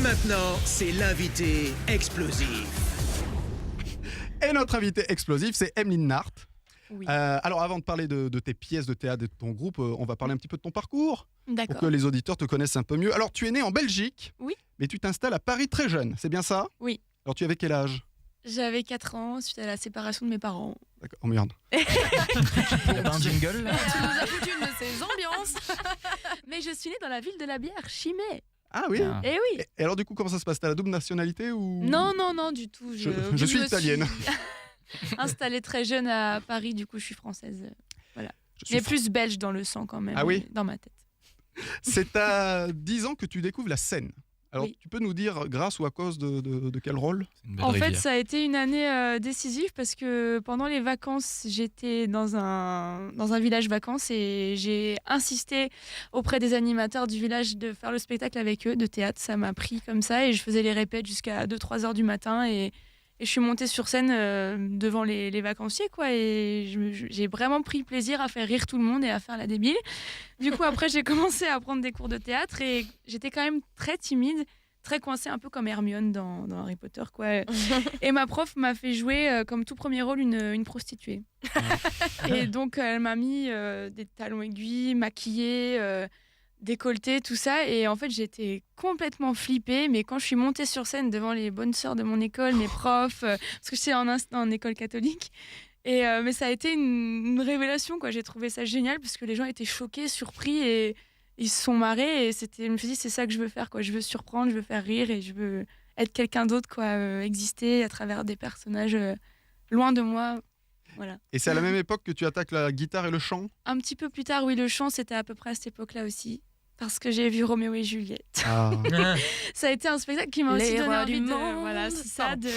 maintenant, c'est l'invité explosif. Et notre invité explosif, c'est Emeline Nart. Oui. Alors avant de parler de tes pièces de théâtre et de ton groupe, on va parler un petit peu de ton parcours. D'accord. Pour que les auditeurs te connaissent un peu mieux. Alors tu es né en Belgique. Oui. Mais tu t'installes à Paris très jeune, c'est bien ça? Oui. Alors tu avais quel âge? J'avais 4 ans suite à la séparation de mes parents. D'accord. Oh merde. Il y a pas un jingle là? Tu nous as foutu une de ces ambiances. Mais je suis née dans la ville de la bière, Chimay. Ah oui. Ah. Eh oui. Et alors du coup comment ça se passe? T'as la double nationalité ou? Non, du tout. Je suis italienne. Installée très jeune à Paris, du coup je suis française. Voilà. Je suis Mais plus belge dans le sang quand même. Ah oui? Dans ma tête. C'est à 10 ans que tu découvres la scène. Alors Oui. tu peux nous dire grâce ou à cause de quel rôle? C'est une belle En fait, rivière. ça a été une année décisive parce que pendant les vacances, j'étais dans un village vacances et j'ai insisté auprès des animateurs du village de faire le spectacle avec eux de théâtre. Ça m'a pris comme ça et je faisais les répètes jusqu'à 2-3 heures du matin et je suis montée sur scène devant les vacanciers, quoi. Et j'ai vraiment pris plaisir à faire rire tout le monde et à faire la débile. Du coup, après, j'ai commencé à prendre des cours de théâtre et j'étais quand même très timide, très coincée, un peu comme Hermione dans Harry Potter, quoi. Et ma prof m'a fait jouer comme tout premier rôle une prostituée. Et donc, elle m'a mis des talons aiguilles, maquillée, décolleté, tout ça. Et en fait, j'étais complètement flippée. Mais quand je suis montée sur scène devant les bonnes sœurs de mon école, mes profs, parce que j'étais en école catholique, mais ça a été une révélation, quoi. J'ai trouvé ça génial parce que les gens étaient choqués, surpris et ils se sont marrés. Et je me suis dit, c'est ça que je veux faire, quoi. Je veux surprendre, je veux faire rire et je veux être quelqu'un d'autre, quoi. Exister à travers des personnages loin de moi. Voilà. Et c'est à la même époque que tu attaques la guitare et le chant? Un petit peu plus tard, oui, le chant, c'était à peu près à cette époque-là aussi. Parce que j'ai vu Roméo et Juliette. Ah. Ça a été un spectacle qui m'a aussi Les donné rois envie du de, monde. voilà, c'est ça, de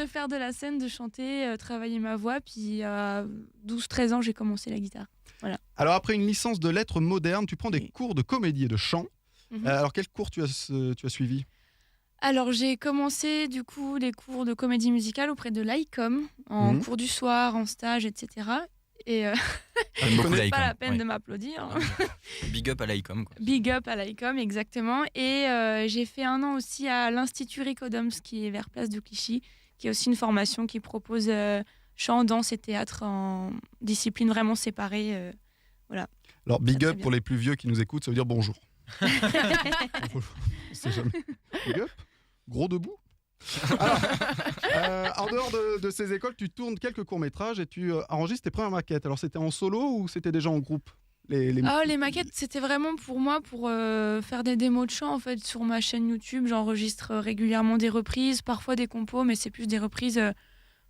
faire de la scène, de chanter, travailler ma voix. Puis à 12-13 ans, j'ai commencé la guitare. Alors après une licence de lettres modernes, tu prends des Oui. cours de comédie et de chant. Mhm. Alors quel cours tu as suivi? Alors j'ai commencé du coup des cours de comédie musicale auprès de l'ICOM, en Mhm. cours du soir, en stage, etc. Et J'aime beaucoup c'est l'ICOM. pas la peine Ouais. de m'applaudir. Big up à l'ICOM, quoi. Big up à l'ICOM, exactement. Et j'ai fait 1 an aussi à l'Institut Ricodoms, qui est vers Place de Clichy, qui est aussi une formation qui propose chant, danse et théâtre en disciplines vraiment séparées. Alors big Très up bien. pour les plus vieux qui nous écoutent, ça veut dire bonjour. On sait jamais. Big up? Gros debout? Alors, en dehors de ces écoles, tu tournes quelques courts-métrages et tu enregistres tes premières maquettes. Alors c'était en solo ou c'était déjà en groupe? Les... Les maquettes, c'était vraiment pour moi, pour faire des démos de chant en fait sur ma chaîne YouTube. J'enregistre régulièrement des reprises, parfois des compos, mais c'est plus des reprises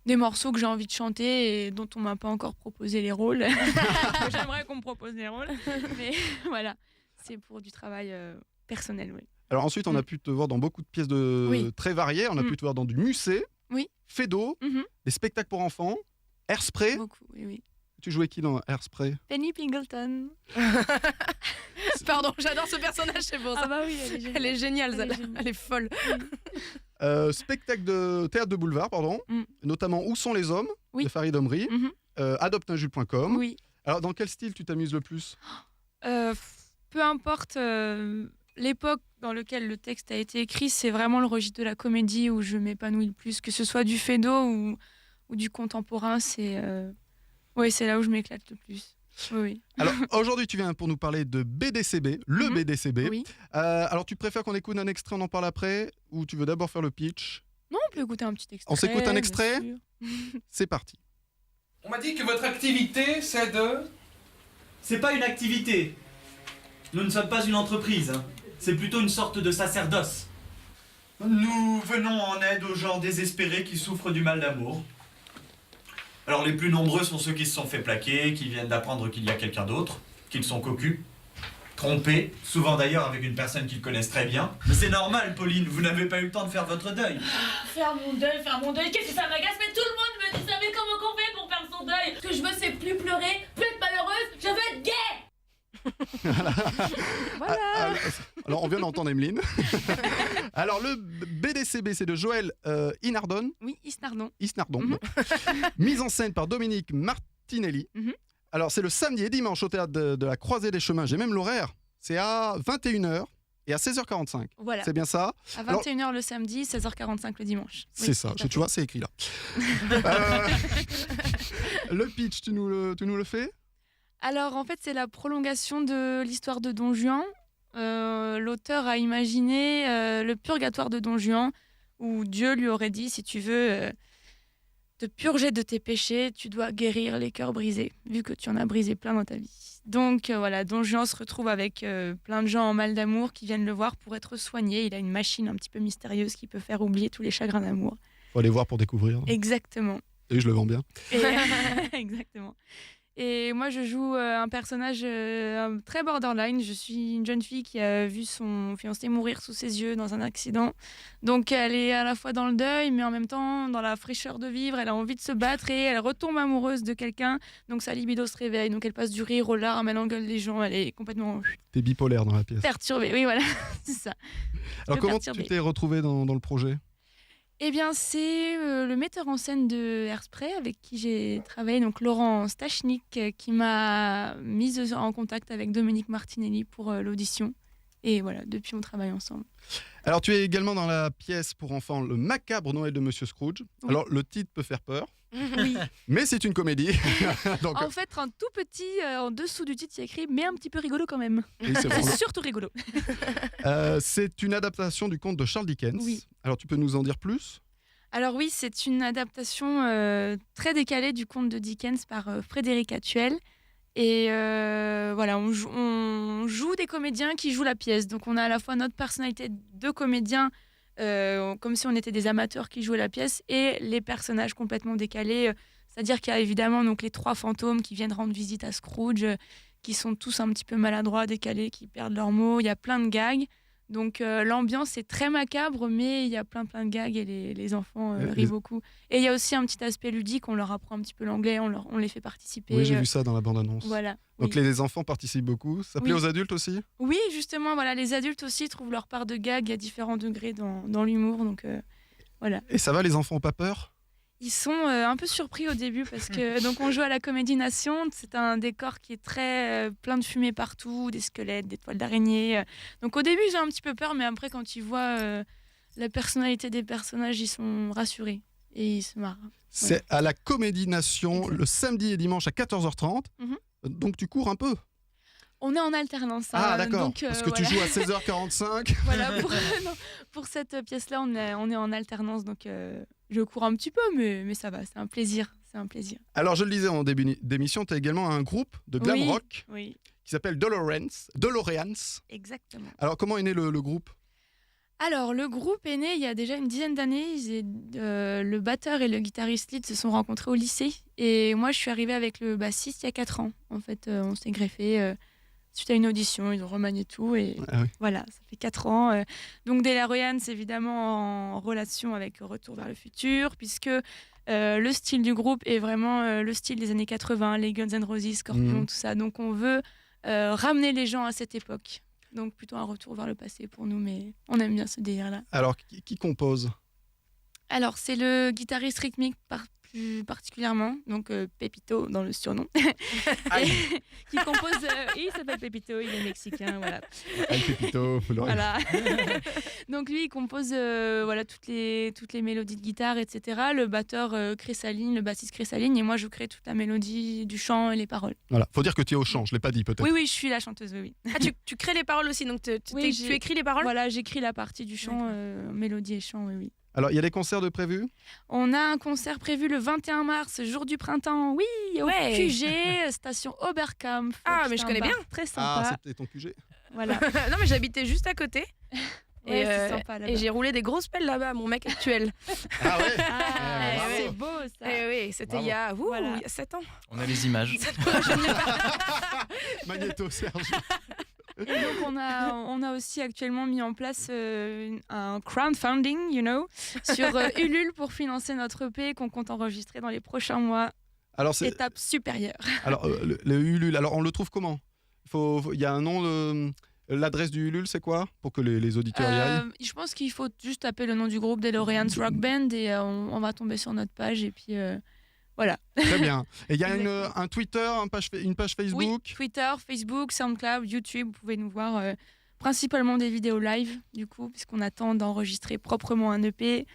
des morceaux que j'ai envie de chanter et dont on m'a pas encore proposé les rôles. J'aimerais qu'on me propose des rôles, mais voilà, c'est pour du travail personnel, oui. Alors ensuite, on a pu te voir dans beaucoup de pièces Oui. très variées. On a pu te voir dans du musée, Oui. Fédo, Mhm. des spectacles pour enfants, Airspray. Beaucoup, oui, oui. Tu jouais qui dans Airspray? Penny Pingleton. Pardon, j'adore ce personnage, c'est pour ça. Ah bah oui, elle est géniale. Elle est géniale, Elle est celle-là. géniale. Elle est folle. Spectacle de théâtre de boulevard, pardon. Mm. Notamment Où sont les hommes Oui. de Farid Omri. Mhm. Adopteunjules.com. Oui. Alors dans quel style tu t'amuses le plus? Peu importe l'époque dans laquelle le texte a été écrit, c'est vraiment le registre de la comédie où je m'épanouis le plus, que ce soit du Fédo ou du contemporain, c'est là où je m'éclate le plus. Oui, oui. Alors aujourd'hui tu viens pour nous parler de BDCB, le Mhm. BDCB. Oui. Alors tu préfères qu'on écoute un extrait, on en parle après, ou tu veux d'abord faire le pitch? Non, on peut écouter un petit extrait. On s'écoute un bien extrait sûr. C'est parti. On m'a dit que votre activité, c'est de... C'est pas une activité. Nous ne sommes pas une entreprise. Hein. C'est plutôt une sorte de sacerdoce. Nous venons en aide aux gens désespérés qui souffrent du mal d'amour. Alors les plus nombreux sont ceux qui se sont fait plaquer, qui viennent d'apprendre qu'il y a quelqu'un d'autre, qu'ils sont cocus, trompés, souvent d'ailleurs avec une personne qu'ils connaissent très bien. Mais c'est normal, Pauline, vous n'avez pas eu le temps de faire votre deuil. Faire mon deuil, qu'est-ce que ça m'agace? Mais tout le monde me dit ça, mais comment qu'on fait pour faire son deuil? Ce que je veux, c'est plus pleurer, plus être malheureuse, je veux être gay! Voilà. Alors on vient d'entendre Emeline. Alors le BDCB c'est de Joël Inardon. Oui, Isnardon. Isnardon. Mhm. Mise en scène par Dominique Martinelli. Mhm. Alors c'est le samedi et dimanche au théâtre de la Croisée des Chemins. J'ai même l'horaire. C'est à 21h. et à 16h45. Voilà. C'est bien ça? À Alors- 21h le samedi, 16h45 le dimanche. Oui, C'est ça. tout à Tu vois, c'est écrit là. Le pitch, tu nous le fais? Alors en fait, c'est la prolongation de l'histoire de Don Juan. L'auteur a imaginé le purgatoire de Don Juan, où Dieu lui aurait dit, si tu veux te purger de tes péchés, tu dois guérir les cœurs brisés, vu que tu en as brisé plein dans ta vie. Donc voilà, Don Juan se retrouve avec plein de gens en mal d'amour qui viennent le voir pour être soignés. Il a une machine un petit peu mystérieuse qui peut faire oublier tous les chagrins d'amour. Faut aller voir pour découvrir. Exactement. Et je le vends bien. Et- Exactement. Et moi, je joue un personnage très borderline. Je suis une jeune fille qui a vu son fiancé mourir sous ses yeux dans un accident. Donc, elle est à la fois dans le deuil, mais en même temps dans la fraîcheur de vivre. Elle a envie de se battre et elle retombe amoureuse de quelqu'un. Donc, sa libido se réveille. Donc, elle passe du rire aux larmes, elle engueule les gens. Elle est complètement T'es bipolaire dans la pièce. perturbée. Oui, voilà, c'est ça. Alors, peu comment perturbée. tu t'es retrouvé dans le projet? Eh bien, c'est le metteur en scène de Hairspray avec qui j'ai travaillé, donc Laurent Stachnik, qui m'a mise en contact avec Dominique Martinelli pour l'audition. Et voilà, depuis, on travaille ensemble. Alors, tu es également dans la pièce pour enfants Le macabre Noël de Monsieur Scrooge. Oui. Alors, le titre peut faire peur, Oui. mais c'est une comédie. Donc, En fait, un tout petit, en dessous du titre, il y a écrit « mais un petit peu rigolo quand même oui, c'est ». C'est vraiment- surtout rigolo. c'est une adaptation du conte de Charles Dickens. Oui. Alors, tu peux nous en dire plus? Alors oui, c'est une adaptation très décalée du conte de Dickens par Frédéric Attuel. Et voilà, on joue des comédiens qui jouent la pièce. Donc on a à la fois notre personnalité de comédien, comme si on était des amateurs qui jouaient la pièce, et les personnages complètement décalés. C'est-à-dire qu'il y a évidemment donc, les 3 fantômes qui viennent rendre visite à Scrooge, qui sont tous un petit peu maladroits, décalés, qui perdent leurs mots. Il y a plein de gags. Donc l'ambiance est très macabre, mais il y a plein de gags et les enfants rient beaucoup. Et il y a aussi un petit aspect ludique, on leur apprend un petit peu l'anglais, on les fait participer. Oui, j'ai vu ça dans la bande-annonce. Voilà. Donc, oui. les enfants participent beaucoup. Ça plaît Oui. aux adultes aussi? Oui, justement, voilà, les adultes aussi trouvent leur part de gags à différents degrés dans l'humour. Donc voilà. Et ça va, les enfants ont pas peur? Ils sont un peu surpris au début parce que donc on joue à la Comédie Nation. C'est un décor qui est très plein de fumée partout, des squelettes, des toiles d'araignée. Donc au début, j'ai un petit peu peur, mais après, quand ils voient la personnalité des personnages, ils sont rassurés et ils se marrent. C'est à la Comédie Nation Exact. le samedi et dimanche à 14h30. Mhm. Donc tu cours un peu. On est en alternance. Ah hein, d'accord, donc, parce que voilà. tu joues à 16h45. Voilà, non, pour cette pièce-là, on est en alternance, donc je cours un petit peu, mais ça va, c'est un plaisir. C'est un plaisir. Alors je le disais en début d'émission, tu as également un groupe de glam Oui. rock Oui, qui s'appelle DeLoreans. exactement. Alors comment est né le groupe? Alors, le groupe est né il y a déjà une dizaine d'années. Le batteur et le guitariste lead se sont rencontrés au lycée. Et moi, je suis arrivée avec le bassiste il y a 4 ans. En fait, on s'est greffé suite à une audition. Ils ont remanié tout. Et Ah oui. voilà, ça fait 4 ans. Donc, DeLorean, c'est évidemment en relation avec Retour vers le futur, puisque le style du groupe est vraiment le style des années 80, les Guns N' Roses, Scorpions, Mhm. tout ça. Donc, on veut ramener les gens à cette époque. Donc plutôt un retour vers le passé pour nous, mais on aime bien ce délire-là. Alors qui compose? Alors c'est le guitariste rythmique plus particulièrement, donc Pepito dans le surnom, et qui compose. Il s'appelle Pepito, il est mexicain, voilà. El Pepito, Voilà. Donc lui, il compose voilà toutes les mélodies de guitare, etc. Le batteur crée sa ligne, le bassiste crée sa ligne, et moi je crée toute la mélodie du chant et les paroles. Voilà. Faut dire que tu es au chant, je l'ai pas dit peut-être. Oui, oui, je suis la chanteuse, oui. Ah, tu crées les paroles aussi, donc Oui, tu écris les paroles. Voilà, j'écris la partie du chant, mélodie et chant, oui, oui. Alors il y a des concerts de prévus? On a un concert prévu le 21 mars, jour du printemps, oui, au Ouais. QG, station Oberkampf. Ah, qui mais est je un connais bar bien. Très Ah, sympa. c'était ton QG. Voilà. Non, mais j'habitais juste à côté. Ouais, c'est sympa là-bas. et j'ai roulé des grosses pelles là-bas, mon mec actuel. Ah ouais. Ah, bravo. c'est beau ça. Eh oui, c'était il y a Voilà. il y a 7 ans. On a les images. Magnéto Serge. Et donc on a aussi actuellement mis en place un crowdfunding, sur Ulule pour financer notre EP qu'on compte enregistrer dans les prochains mois. Alors c'est Étape supérieure. alors le Ulule. Alors on le trouve comment? Il y a un nom. L'adresse du Ulule, c'est quoi? Pour que les auditeurs y aillent. Je pense qu'il faut juste taper le nom du groupe DeLoreans Rock Band et on va tomber sur notre page et puis voilà. Très bien. Et il y a Exactement. un Twitter, une page Oui, Facebook. Twitter, Facebook, SoundCloud, YouTube, vous pouvez nous voir principalement des vidéos live, du coup, puisqu'on attend d'enregistrer proprement un EP.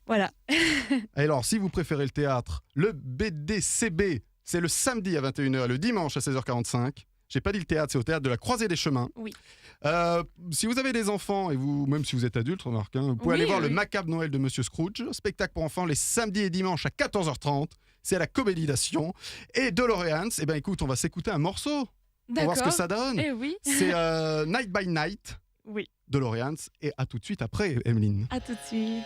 Voilà. Et alors, si vous préférez le théâtre, le BDCB, c'est le samedi à 21h et le dimanche à 16h45. J'ai pas dit le théâtre, c'est au théâtre de la Croisée des Chemins. Oui. Si vous avez des enfants, et vous, même si vous êtes adulte, remarque, vous pouvez aller voir le Macabre Noël de Monsieur Scrooge, spectacle pour enfants les samedis et dimanches à 14h30. C'est à la Comédie Nation. Et DeLoreans, eh ben écoute, on va s'écouter un morceau pour voir ce que ça donne. Eh oui. C'est Night by Night. Oui. DeLoreans. Et à tout de suite après, Emeline. À tout de suite.